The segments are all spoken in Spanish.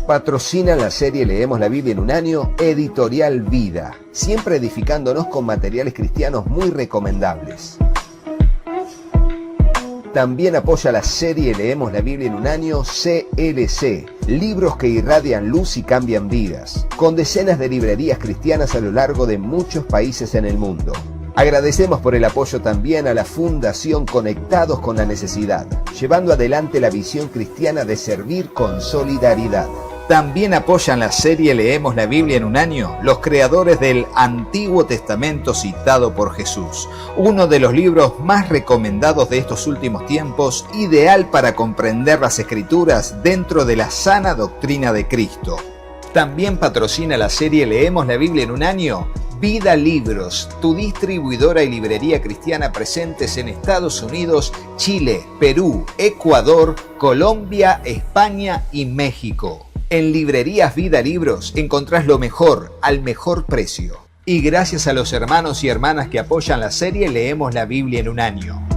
Patrocina la serie Leemos la Biblia en un año, Editorial Vida, siempre edificándonos con materiales cristianos muy recomendables. También apoya la serie Leemos la Biblia en un año, CLC, libros que irradian luz y cambian vidas, con decenas de librerías cristianas a lo largo de muchos países en el mundo. Agradecemos por el apoyo también a la Fundación Conectados con la Necesidad, llevando adelante la visión cristiana de servir con solidaridad. También apoyan la serie Leemos la Biblia en un año los creadores del Antiguo Testamento citado por Jesús, uno de los libros más recomendados de estos últimos tiempos, ideal para comprender las Escrituras dentro de la sana doctrina de Cristo. También patrocina la serie Leemos la Biblia en un año Vida Libros, tu distribuidora y librería cristiana presentes en Estados Unidos, Chile, Perú, Ecuador, Colombia, España y México. En Librerías Vida Libros encontrás lo mejor al mejor precio. Y gracias a los hermanos y hermanas que apoyan la serie Leemos la Biblia en un año.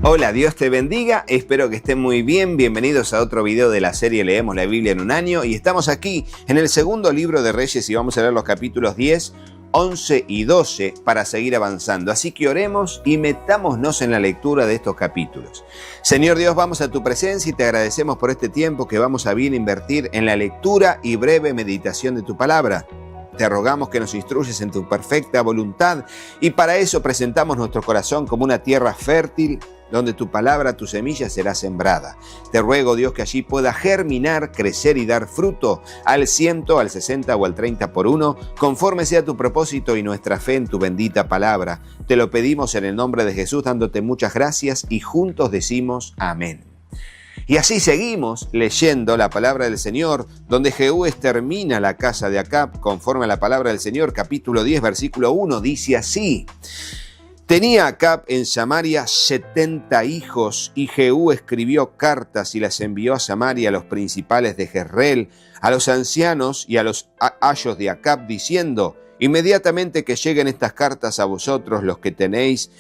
Hola, Dios te bendiga, espero que estén muy bien. Bienvenidos a otro video de la serie Leemos la Biblia en un año. Y estamos aquí en el segundo libro de Reyes y vamos a leer los capítulos 10, 11 y 12 para seguir avanzando. Así que oremos y metámonos en la lectura de estos capítulos. Señor Dios, vamos a tu presencia y te agradecemos por este tiempo que vamos a bien invertir en la lectura y breve meditación de tu palabra. Te rogamos que nos instruyes en tu perfecta voluntad y para eso presentamos nuestro corazón como una tierra fértil donde tu palabra, tu semilla será sembrada. Te ruego, Dios, que allí pueda germinar, crecer y dar fruto al 100, al 60 o al 30 por uno, conforme sea tu propósito y nuestra fe en tu bendita palabra. Te lo pedimos en el nombre de Jesús, dándote muchas gracias y juntos decimos amén. Y así seguimos leyendo la palabra del Señor, donde Jehú extermina la casa de Acab, conforme a la palabra del Señor, capítulo 10, versículo 1, dice así: Tenía Acab en Samaria 70 hijos, y Jehú escribió cartas y las envió a Samaria a los principales de Jezreel, a los ancianos y a los ayos de Acab, diciendo: Inmediatamente que lleguen estas cartas a vosotros, los que tenéis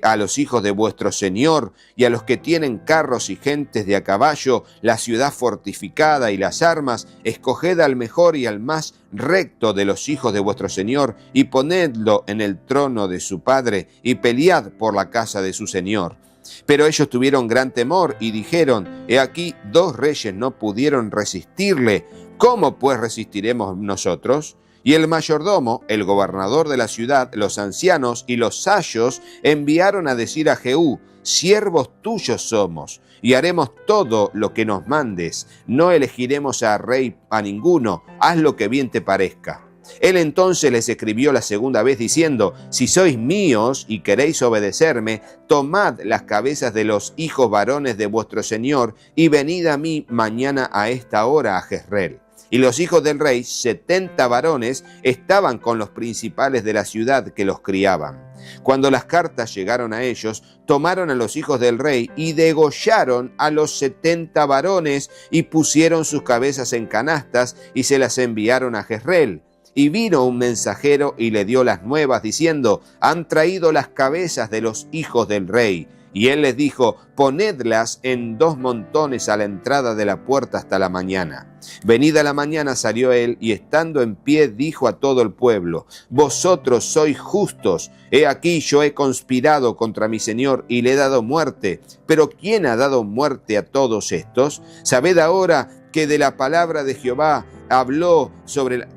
a los hijos de vuestro señor y a los que tienen carros y gentes de a caballo, la ciudad fortificada y las armas, escoged al mejor y al más recto de los hijos de vuestro señor y ponedlo en el trono de su padre y pelead por la casa de su señor. Pero ellos tuvieron gran temor y dijeron: He aquí, 2 reyes no pudieron resistirle, ¿cómo pues resistiremos nosotros? Y el mayordomo, el gobernador de la ciudad, los ancianos y los sayos enviaron a decir a Jehú: Siervos tuyos somos, y haremos todo lo que nos mandes. No elegiremos a rey a ninguno, haz lo que bien te parezca. Él entonces les escribió la segunda vez diciendo: Si sois míos y queréis obedecerme, tomad las cabezas de los hijos varones de vuestro señor y venid a mí mañana a esta hora a Jezreel. Y los hijos del rey, 70 varones, estaban con los principales de la ciudad que los criaban. Cuando las cartas llegaron a ellos, tomaron a los hijos del rey y degollaron a los 70 varones y pusieron sus cabezas en canastas y se las enviaron a Jezreel. Y vino un mensajero y le dio las nuevas diciendo: Han traído las cabezas de los hijos del rey. Y él les dijo: Ponedlas en 2 montones a la entrada de la puerta hasta la mañana. Venida la mañana salió él y estando en pie dijo a todo el pueblo: Vosotros sois justos. He aquí yo he conspirado contra mi señor y le he dado muerte. Pero ¿quién ha dado muerte a todos estos? Sabed ahora que de la palabra de Jehová habló sobre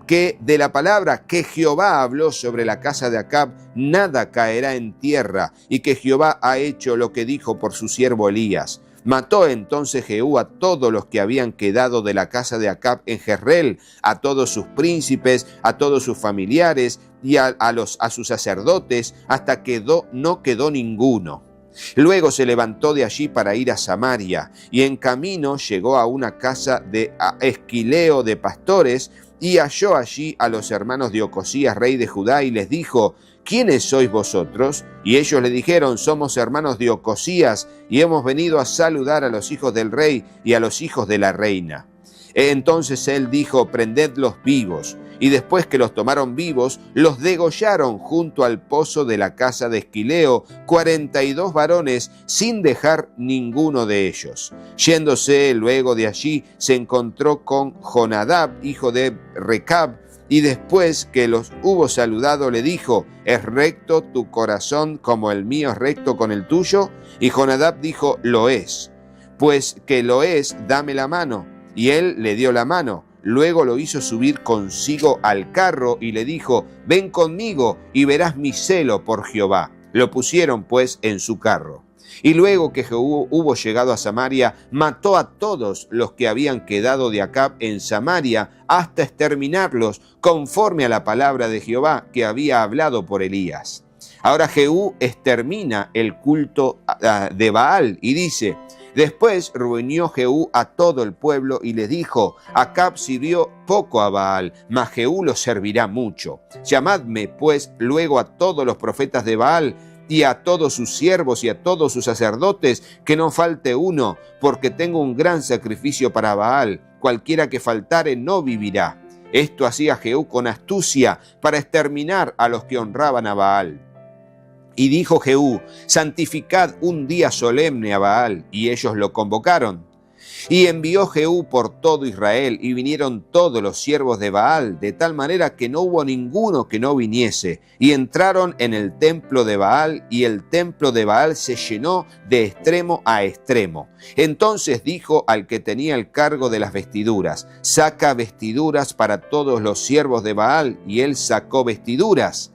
que de la palabra que Jehová habló sobre la casa de Acab, nada caerá en tierra, y que Jehová ha hecho lo que dijo por su siervo Elías. Mató entonces Jehú a todos los que habían quedado de la casa de Acab en Jezreel, a todos sus príncipes, a todos sus familiares y a sus sacerdotes, hasta que no quedó ninguno. Luego se levantó de allí para ir a Samaria, y en camino llegó a una casa de Esquileo de pastores, y halló allí a los hermanos de Ocosías, rey de Judá, y les dijo: ¿Quiénes sois vosotros? Y ellos le dijeron: Somos hermanos de Ocosías, y hemos venido a saludar a los hijos del rey y a los hijos de la reina. Entonces él dijo: Prendedlos vivos. y después que los tomaron vivos, los degollaron junto al pozo de la casa de Esquileo, 42 varones, sin dejar ninguno de ellos. Yéndose luego de allí, se encontró con Jonadab, hijo de Recab, y después que los hubo saludado, le dijo: ¿Es recto tu corazón como el mío es recto con el tuyo? Y Jonadab dijo: Lo es. Pues que lo es, dame la mano. Y él le dio la mano. Luego lo hizo subir consigo al carro y le dijo: Ven conmigo y verás mi celo por Jehová. Lo pusieron pues en su carro. Y luego que Jehú hubo llegado a Samaria, mató a todos los que habían quedado de Acab en Samaria, hasta exterminarlos, conforme a la palabra de Jehová que había hablado por Elías. Ahora Jehú extermina el culto de Baal y dice: Después reunió Jehú a todo el pueblo y les dijo: Acab sirvió poco a Baal, mas Jehú lo servirá mucho. Llamadme pues luego a todos los profetas de Baal, y a todos sus siervos y a todos sus sacerdotes, que no falte uno, porque tengo un gran sacrificio para Baal. Cualquiera que faltare no vivirá. Esto hacía Jehú con astucia para exterminar a los que honraban a Baal. Y dijo Jehú: santificad un día solemne a Baal, y ellos lo convocaron. Y envió Jehú por todo Israel, y vinieron todos los siervos de Baal, de tal manera que no hubo ninguno que no viniese. Y entraron en el templo de Baal, y el templo de Baal se llenó de extremo a extremo. Entonces dijo al que tenía el cargo de las vestiduras: saca vestiduras para todos los siervos de Baal, y él sacó vestiduras.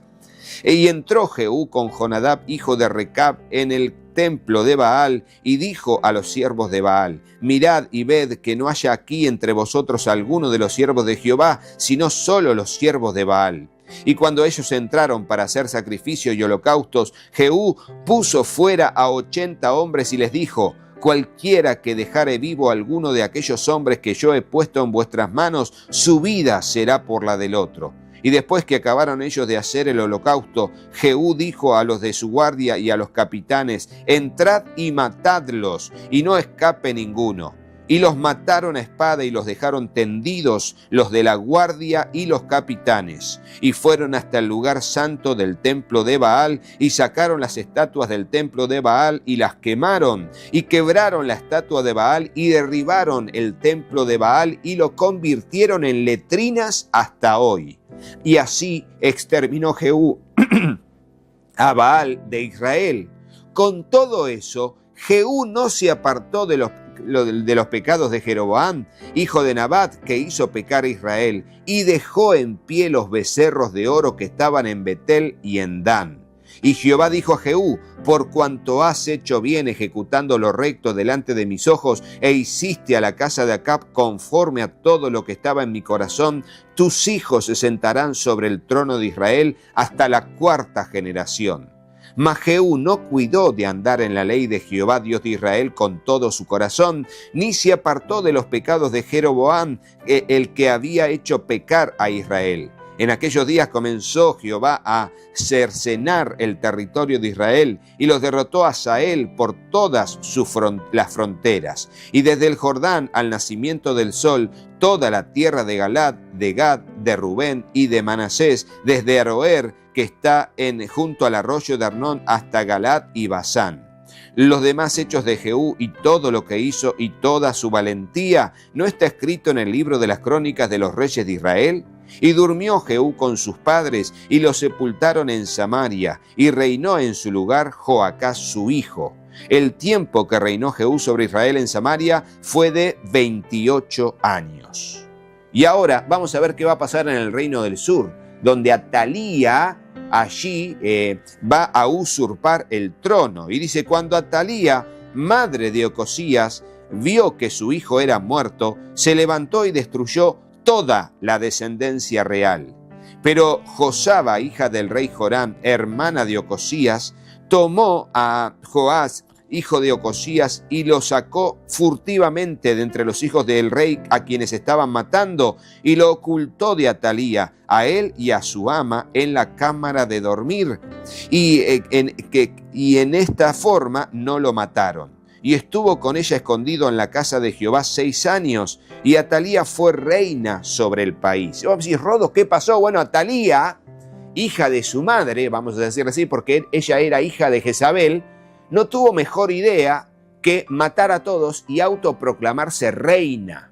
Y entró Jehú con Jonadab, hijo de Recab, en el templo de Baal, y dijo a los siervos de Baal: mirad y ved que no haya aquí entre vosotros alguno de los siervos de Jehová, sino solo los siervos de Baal. Y cuando ellos entraron para hacer sacrificio y holocaustos, Jehú puso fuera a 80 hombres y les dijo: cualquiera que dejare vivo a alguno de aquellos hombres que yo he puesto en vuestras manos, su vida será por la del otro. Y después que acabaron ellos de hacer el holocausto, Jehú dijo a los de su guardia y a los capitanes: entrad y matadlos, y no escape ninguno. Y los mataron a espada y los dejaron tendidos, los de la guardia y los capitanes. Y fueron hasta el lugar santo del templo de Baal, y sacaron las estatuas del templo de Baal y las quemaron. Y quebraron la estatua de Baal y derribaron el templo de Baal y lo convirtieron en letrinas hasta hoy. Y así exterminó Jehú a Baal de Israel. Con todo eso, Jehú no se apartó de los pecados de Jeroboam, hijo de Nabat, que hizo pecar a Israel, y dejó en pie los becerros de oro que estaban en Betel y en Dan. Y Jehová dijo a Jehú: por cuanto has hecho bien ejecutando lo recto delante de mis ojos, e hiciste a la casa de Acab conforme a todo lo que estaba en mi corazón, tus hijos se sentarán sobre el trono de Israel hasta la 4ª generación. Mas Jehú no cuidó de andar en la ley de Jehová Dios de Israel con todo su corazón, ni se apartó de los pecados de Jeroboam, el que había hecho pecar a Israel. En aquellos días comenzó Jehová a cercenar el territorio de Israel y los derrotó a Hazael por todas las fronteras. Y desde el Jordán al nacimiento del sol, toda la tierra de Galaad, de Gad, de Rubén y de Manasés, desde Aroer, que está junto al arroyo de Arnón, hasta Galaad y Basán. Los demás hechos de Jehú y todo lo que hizo y toda su valentía, ¿no está escrito en el libro de las crónicas de los reyes de Israel? Y durmió Jehú con sus padres y lo sepultaron en Samaria, y reinó en su lugar Joacás su hijo. El tiempo que reinó Jehú sobre Israel en Samaria fue de 28 años. Y ahora vamos a ver qué va a pasar en el reino del sur, donde Atalía allí va a usurpar el trono. Y dice: cuando Atalía, madre de Ocosías, vio que su hijo era muerto, se levantó y destruyó toda la descendencia real. Pero Josaba, hija del rey Joram, hermana de Ocosías, tomó a Joás, hijo de Ocosías, y lo sacó furtivamente de entre los hijos del rey a quienes estaban matando, y lo ocultó de Atalía, a él y a su ama, en la cámara de dormir. Y en esta forma no lo mataron. y estuvo con ella escondido en la casa de Jehová 6 años, y Atalía fue reina sobre el país. Y vamos a decir, Rodo, ¿qué pasó? Bueno, Atalía, hija de su madre, vamos a decir así, porque ella era hija de Jezabel, no tuvo mejor idea que matar a todos y autoproclamarse reina.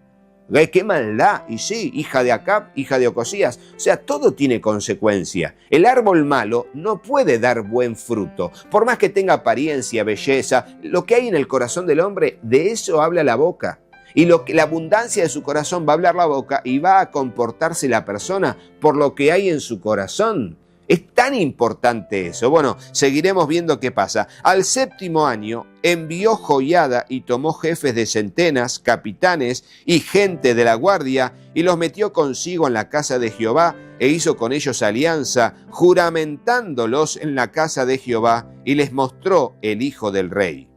¡Qué maldad! Y sí, hija de Acab, hija de Ocosías. O sea, todo tiene consecuencia. El árbol malo no puede dar buen fruto. Por más que tenga apariencia, belleza, lo que hay en el corazón del hombre, de eso habla la boca. Y la abundancia de su corazón va a hablar la boca y va a comportarse la persona por lo que hay en su corazón. Es tan importante eso. Bueno, seguiremos viendo qué pasa. Al 7º año envió Joiada y tomó jefes de centenas, capitanes y gente de la guardia y los metió consigo en la casa de Jehová e hizo con ellos alianza, juramentándolos en la casa de Jehová, y les mostró el hijo del rey.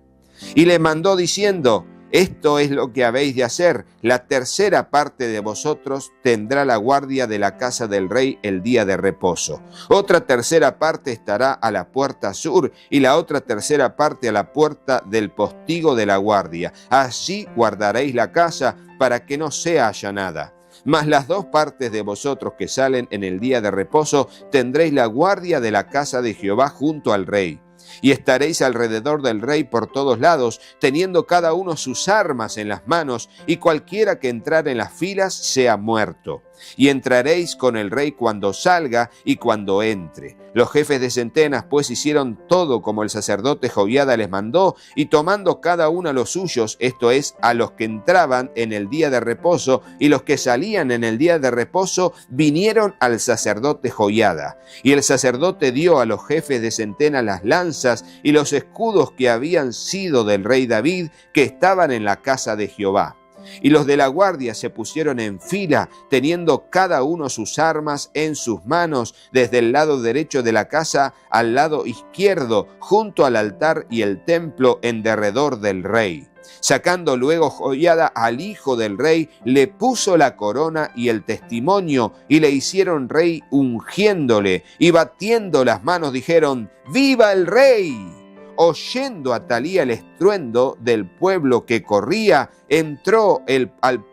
Y les mandó diciendo: esto es lo que habéis de hacer. La tercera parte de vosotros tendrá la guardia de la casa del rey el día de reposo. Otra tercera parte estará a la puerta sur y la otra tercera parte a la puerta del postigo de la guardia. Así guardaréis la casa para que no sea allanada. Mas las 2 partes de vosotros que salen en el día de reposo tendréis la guardia de la casa de Jehová junto al rey. Y estaréis alrededor del rey por todos lados, teniendo cada uno sus armas en las manos, y cualquiera que entrare en las filas sea muerto. Y entraréis con el rey cuando salga y cuando entre. Los jefes de centenas pues hicieron todo como el sacerdote Joiada les mandó, y tomando cada uno a los suyos, esto es, a los que entraban en el día de reposo y los que salían en el día de reposo, vinieron al sacerdote Joiada. Y el sacerdote dio a los jefes de centenas las lanzas y los escudos que habían sido del rey David, que estaban en la casa de Jehová. Y los de la guardia se pusieron en fila, teniendo cada uno sus armas en sus manos, desde el lado derecho de la casa al lado izquierdo, junto al altar y el templo en derredor del rey. Sacando luego Joiada al hijo del rey, le puso la corona y el testimonio, y le hicieron rey ungiéndole, y batiendo las manos dijeron: ¡Viva el rey! Oyendo Atalía el estruendo del pueblo que corría, entró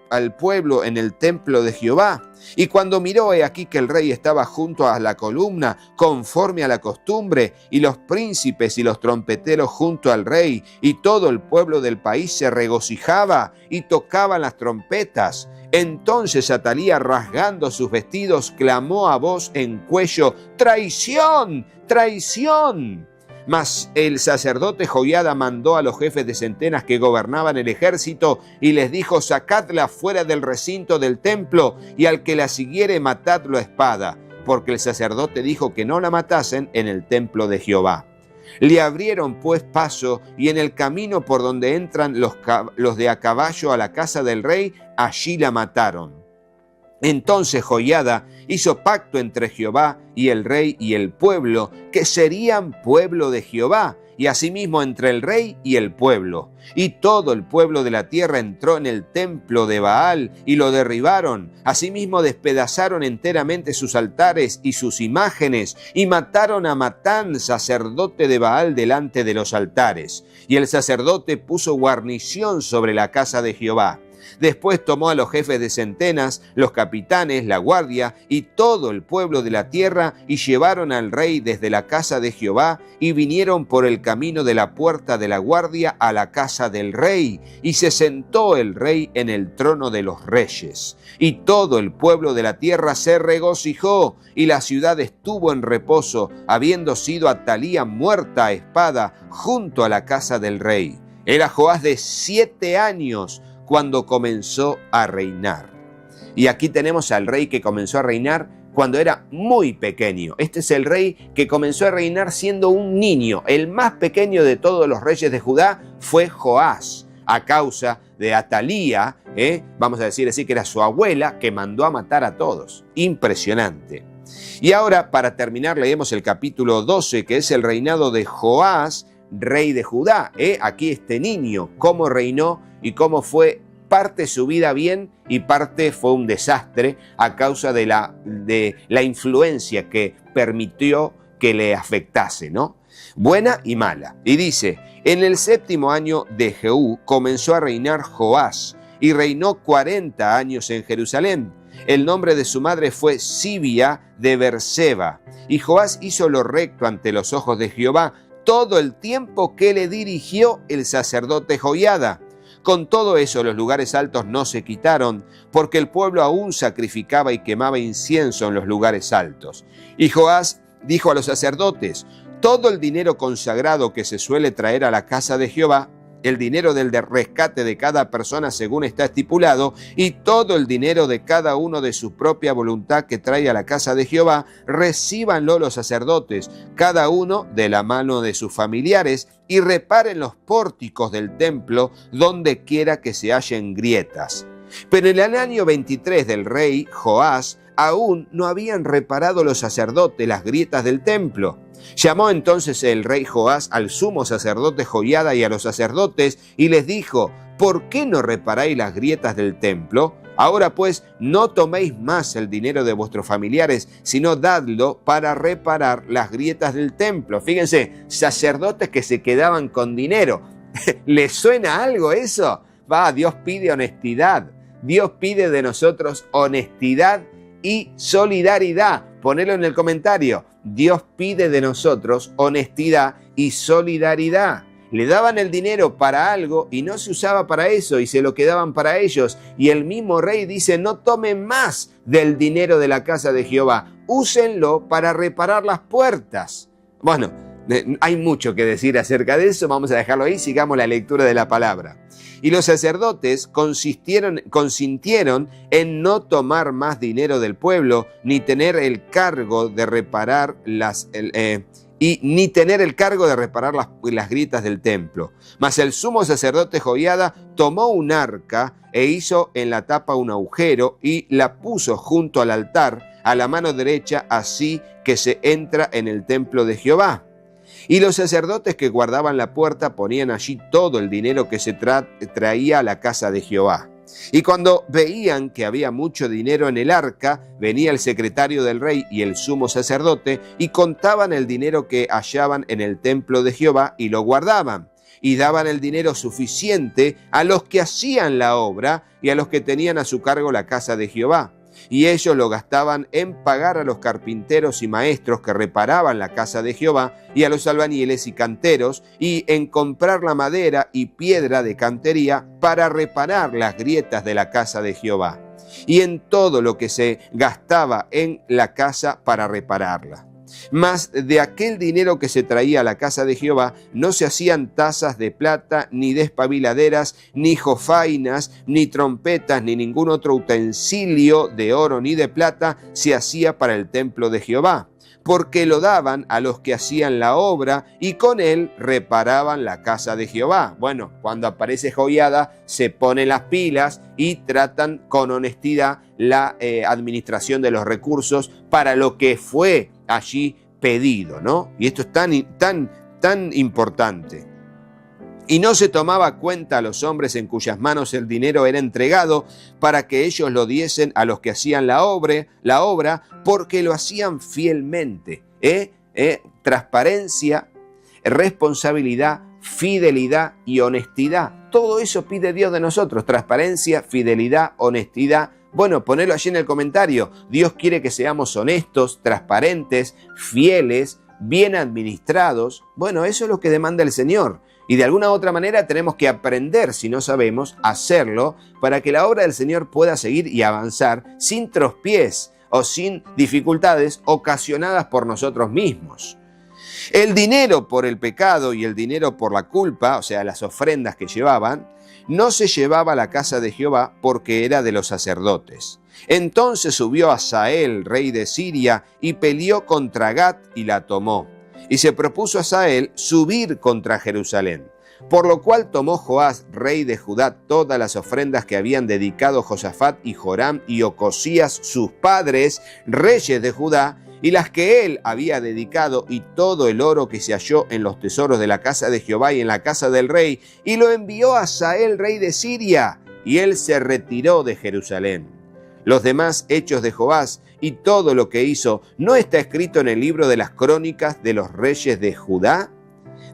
al pueblo en el templo de Jehová. Y cuando miró, he aquí que el rey estaba junto a la columna, conforme a la costumbre, y los príncipes y los trompeteros junto al rey, y todo el pueblo del país se regocijaba y tocaban las trompetas. Entonces Atalía, rasgando sus vestidos, clamó a voz en cuello: ¡Traición! ¡Traición! Mas el sacerdote Joiada mandó a los jefes de centenas que gobernaban el ejército y les dijo: sacadla fuera del recinto del templo, y al que la siguiere matadlo a espada, porque el sacerdote dijo que no la matasen en el templo de Jehová. Le abrieron pues paso, y en el camino por donde entran los de a caballo a la casa del rey, allí la mataron. Entonces Joiada hizo pacto entre Jehová y el rey y el pueblo, que serían pueblo de Jehová, y asimismo entre el rey y el pueblo. Y todo el pueblo de la tierra entró en el templo de Baal y lo derribaron. Asimismo despedazaron enteramente sus altares y sus imágenes, y mataron a Matán, sacerdote de Baal, delante de los altares. Y el sacerdote puso guarnición sobre la casa de Jehová. Después tomó a los jefes de centenas, los capitanes, la guardia y todo el pueblo de la tierra, y llevaron al rey desde la casa de Jehová, y vinieron por el camino de la puerta de la guardia a la casa del rey, y se sentó el rey en el trono de los reyes. Y todo el pueblo de la tierra se regocijó, y la ciudad estuvo en reposo, habiendo sido Atalía muerta a espada junto a la casa del rey. Era Joás de 7 años cuando comenzó a reinar. Y aquí tenemos al rey que comenzó a reinar cuando era muy pequeño. Este es el rey que comenzó a reinar siendo un niño. El más pequeño de todos los reyes de Judá fue Joás, a causa de Atalía, vamos a decir así, que era su abuela, que mandó a matar a todos. Impresionante. Y ahora, para terminar, leemos el capítulo 12, que es el reinado de Joás, rey de Judá. Aquí este niño, cómo reinó y cómo fue parte su vida bien y parte fue un desastre a causa de la influencia que permitió que le afectase, ¿no? buena y mala. Y dice, en el 7º año de Jehú comenzó a reinar Joás y reinó 40 años en Jerusalén. El nombre de su madre fue Sibia de Berseba. Y Joás hizo lo recto ante los ojos de Jehová todo el tiempo que le dirigió el sacerdote Joiada. Con todo eso los lugares altos no se quitaron, porque el pueblo aún sacrificaba y quemaba incienso en los lugares altos. Y Joás dijo a los sacerdotes, todo el dinero consagrado que se suele traer a la casa de Jehová, el dinero del rescate de cada persona según está estipulado, y todo el dinero de cada uno de su propia voluntad que trae a la casa de Jehová, recíbanlo los sacerdotes, cada uno de la mano de sus familiares, y reparen los pórticos del templo donde quiera que se hallen grietas. Pero en el año 23 del rey Joás, aún no habían reparado los sacerdotes las grietas del templo. Llamó entonces el rey Joás al sumo sacerdote Joiada y a los sacerdotes y les dijo, ¿por qué no reparáis las grietas del templo? Ahora pues no toméis más el dinero de vuestros familiares, sino dadlo para reparar las grietas del templo. Fíjense, sacerdotes que se quedaban con dinero. ¿Les suena algo eso? Dios pide honestidad. Dios pide de nosotros honestidad y solidaridad. Ponelo en el comentario. Dios pide de nosotros honestidad y solidaridad. Le daban el dinero para algo y no se usaba para eso y se lo quedaban para ellos. Y el mismo rey dice, no tomen más del dinero de la casa de Jehová. Úsenlo para reparar las puertas. Bueno, hay mucho que decir acerca de eso. Vamos a dejarlo ahí. Sigamos la lectura de la palabra. Y los sacerdotes consintieron en no tomar más dinero del pueblo, ni tener el cargo de reparar las grietas del templo. Mas el sumo sacerdote Joiada tomó un arca e hizo en la tapa un agujero y la puso junto al altar a la mano derecha, así que se entra en el templo de Jehová. Y los sacerdotes que guardaban la puerta ponían allí todo el dinero que se traía a la casa de Jehová. Y cuando veían que había mucho dinero en el arca, venía el secretario del rey y el sumo sacerdote y contaban el dinero que hallaban en el templo de Jehová y lo guardaban. Y daban el dinero suficiente a los que hacían la obra y a los que tenían a su cargo la casa de Jehová. Y ellos lo gastaban en pagar a los carpinteros y maestros que reparaban la casa de Jehová, y a los albañiles y canteros, y en comprar la madera y piedra de cantería para reparar las grietas de la casa de Jehová, y en todo lo que se gastaba en la casa para repararla. Mas de aquel dinero que se traía a la casa de Jehová no se hacían tazas de plata, ni despabiladeras, ni jofainas, ni trompetas, ni ningún otro utensilio de oro ni de plata se hacía para el templo de Jehová, porque lo daban a los que hacían la obra y con él reparaban la casa de Jehová. Bueno, cuando aparece Joiada se ponen las pilas y tratan con honestidad la administración de los recursos para lo que fue allí pedido, ¿no? Y esto es tan importante. Y no se tomaba cuenta a los hombres en cuyas manos el dinero era entregado para que ellos lo diesen a los que hacían la obra, porque lo hacían fielmente. Transparencia, responsabilidad, fidelidad y honestidad. Todo eso pide Dios de nosotros. Transparencia, fidelidad, honestidad. Bueno, ponelo allí en el comentario. Dios quiere que seamos honestos, transparentes, fieles, bien administrados. Bueno, eso es lo que demanda el Señor. Y de alguna u otra manera tenemos que aprender, si no sabemos, hacerlo para que la obra del Señor pueda seguir y avanzar sin tropiez o sin dificultades ocasionadas por nosotros mismos. El dinero por el pecado y el dinero por la culpa, o sea, las ofrendas que llevaban, no se llevaba a la casa de Jehová porque era de los sacerdotes. Entonces subió Hazael, rey de Siria, y peleó contra Gat y la tomó. Y se propuso Hazael subir contra Jerusalén. Por lo cual tomó Joás, rey de Judá, todas las ofrendas que habían dedicado Josafat y Joram y Ocosías, sus padres, reyes de Judá, y las que él había dedicado, y todo el oro que se halló en los tesoros de la casa de Jehová y en la casa del rey, y lo envió a Hazael, rey de Siria, y él se retiró de Jerusalén. Los demás hechos de Joás y todo lo que hizo, ¿no está escrito en el libro de las crónicas de los reyes de Judá?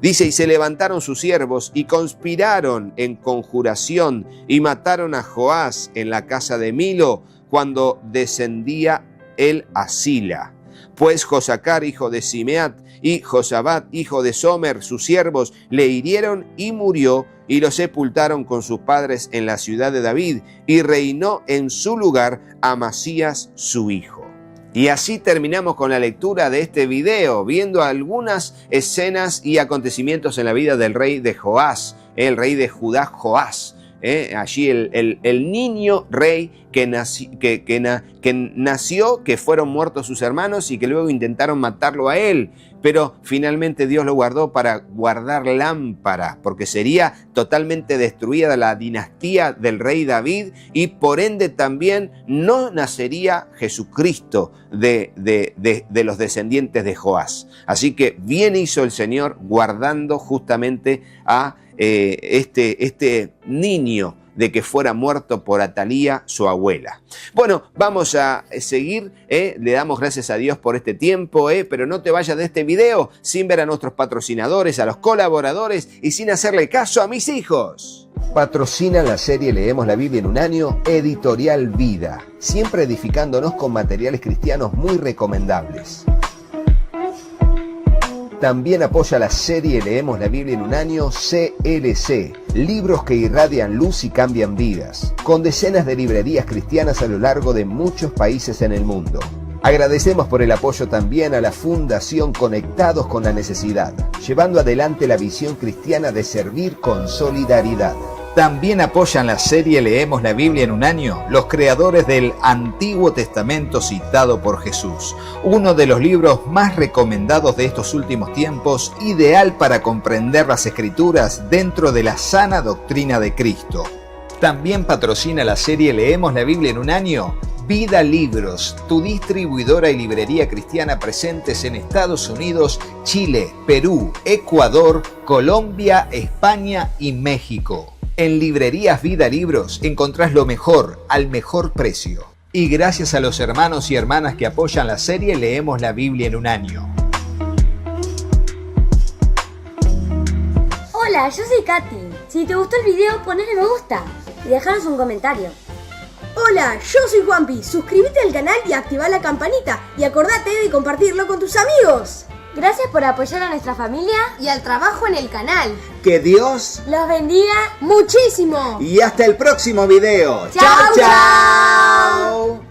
Dice, y se levantaron sus siervos y conspiraron en conjuración y mataron a Joás en la casa de Milo cuando descendía él a Sila. Pues Josacar, hijo de Simeat, y Josabat, hijo de Somer, sus siervos, le hirieron y murió, y lo sepultaron con sus padres en la ciudad de David, y reinó en su lugar Amasías, su hijo. Y así terminamos con la lectura de este video, viendo algunas escenas y acontecimientos en la vida del rey de Joás, el rey de Judá, Joás. Allí el niño rey que nació, que fueron muertos sus hermanos y que luego intentaron matarlo a él, pero finalmente Dios lo guardó para guardar lámpara, porque sería totalmente destruida la dinastía del rey David y por ende también no nacería Jesucristo de los descendientes de Joás. Así que bien hizo el Señor guardando justamente a este niño de que fuera muerto por Atalía, su abuela. Bueno, vamos a seguir, le damos gracias a Dios por este tiempo, pero no te vayas de este video sin ver a nuestros patrocinadores, a los colaboradores y sin hacerle caso a mis hijos. Patrocina la serie Leemos la Biblia en un año, Editorial Vida, siempre edificándonos con materiales cristianos muy recomendables. También apoya la serie Leemos la Biblia en un año, CLC, libros que irradian luz y cambian vidas, con decenas de librerías cristianas a lo largo de muchos países en el mundo. Agradecemos por el apoyo también a la Fundación Conectados con la Necesidad, llevando adelante la visión cristiana de servir con solidaridad. También apoyan la serie Leemos la Biblia en un año los creadores del Antiguo Testamento citado por Jesús, uno de los libros más recomendados de estos últimos tiempos, ideal para comprender las Escrituras dentro de la sana doctrina de Cristo. También patrocina la serie Leemos la Biblia en un año Vida Libros, tu distribuidora y librería cristiana presentes en Estados Unidos, Chile, Perú, Ecuador, Colombia, España y México. En Librerías Vida Libros encontrás lo mejor al mejor precio. Y gracias a los hermanos y hermanas que apoyan la serie Leemos la Biblia en un año. Hola, yo soy Katy. Si te gustó el video, ponle me gusta y dejanos un comentario. Hola, yo soy Juanpi. Suscríbete al canal y activa la campanita. Y acordate de compartirlo con tus amigos. Gracias por apoyar a nuestra familia Y al trabajo en el canal. Que Dios los bendiga Muchísimo. y hasta el próximo video. ¡Chao, ¡Chao!